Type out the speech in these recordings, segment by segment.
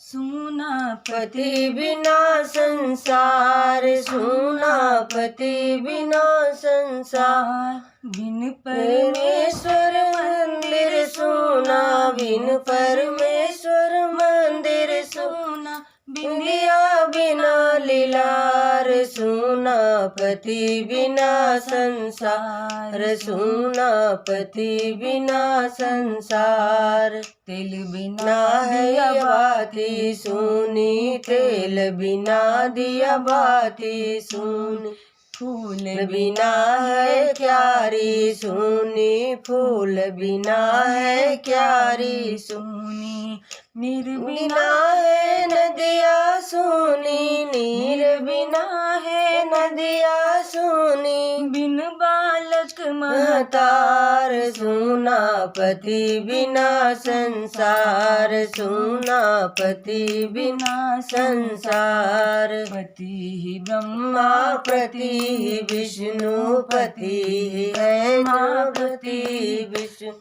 सूना पति बिना संसार, सूना पति बिना संसार। बिन परमेश्वर मंदिर सूना, बिन परमेश्वर मंदिर सूना। बिंदिया बिना लीलार, सूना पति बिना संसार, सूना पति बिना संसार। तेल बिना ना है बाती सूनी, तेल बिना दिया बाती सूनी। फूल बिना है क्यारी सूनी, फूल बिना है क्यारी सूनी। नीर बिना है नदिया सूनी, नीर बिना है नदिया सूनी। बिन बालक महतार, सूना पति बिना संसार, सूना पति बिना संसार। पति ही ब्रह्मा ब्रह्मा पति विष्णु पति है, पति विष्णु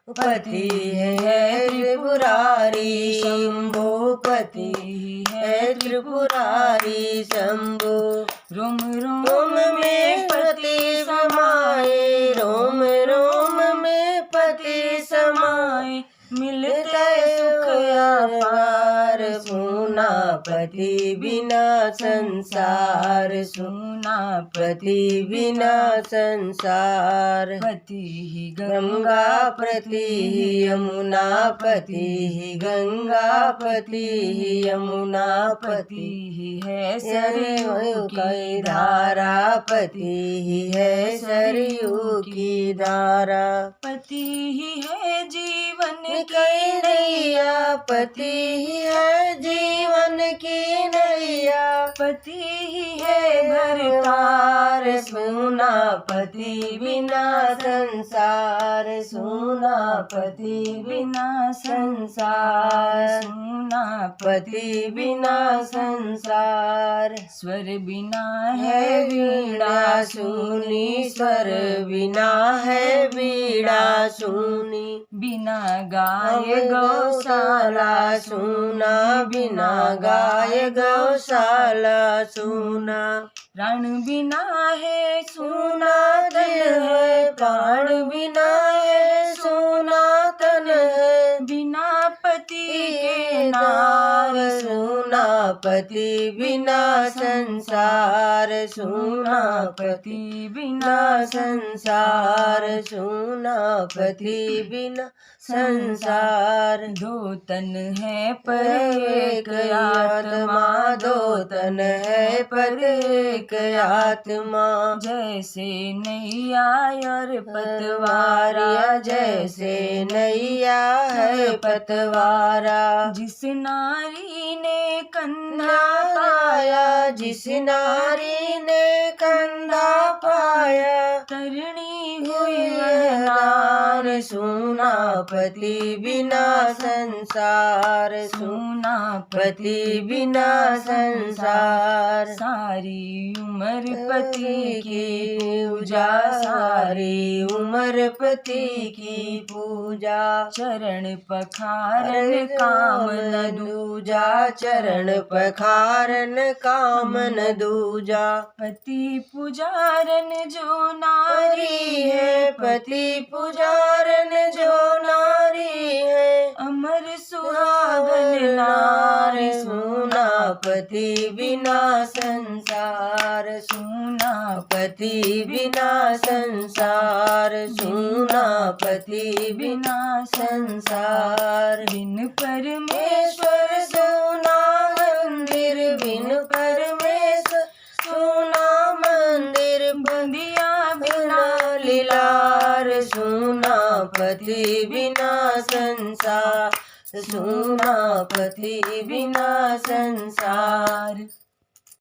पति है त्रिपुरारी शंभो, पति है त्रिपुरारी शंभो। रोम रोम में पति समाए, रोम रोम में पति समाए। मिलते सुख अपार, सूना पति बिना संसार, सूना पति बिना संसार। पति ही गंगा पति यमुना पति, गंगा पति यमुना पति ही है सरयू की धारा, पति है सरयू की धारा। पति ही है जीवन की नैया, पति ही है जीवन की नैया। पति ही है भरतार, सूना पति बिना संसार, सूना पति बिना संसार, सूना पति बिना संसार। स्वर बिना है वीणा सूनी, स्वर बिना है वीणा सूनी। बिना गाय गौशाला सूना, बिना गाय गौशाला सूना। प्राण बिना है सूना तन है, प्राण बिना है सूना तन है। बिना पति के नार, सूना पति बिना संसार, सूना पति बिना संसार, सूना पति बिना संसार। दो तन है पर एक आत्मा, दो तन है पर एक आत्मा। जैसे नैया और पतवारा, जैसे नैया है पतवारा। जिस नारी ने कंधा पाया, जिस नारी ने कंधा पाया। तरणी हुई वह नार, सूना पति बिना संसार, सूना पति बिना संसार। सारी उम्र पति की पूजा, सारी उम्र पति की पूजा। चरण पखारन काम न दूजा, चरण पखारन काम न दूजा। पति पुजारन जो नारी है, पति पुजारन जो नारी है। अमर सुहागन नार, सूना पति बिना संसार, सूना पति बिना संसार, सूना पति बिना संसार। बिन परमेश्वर सूना मंदिर, बिन परमेश्वर सूना मंदिर। बंदिया बिना लीलार, सूना पति बिना संसार, सूना पति बिना संसार।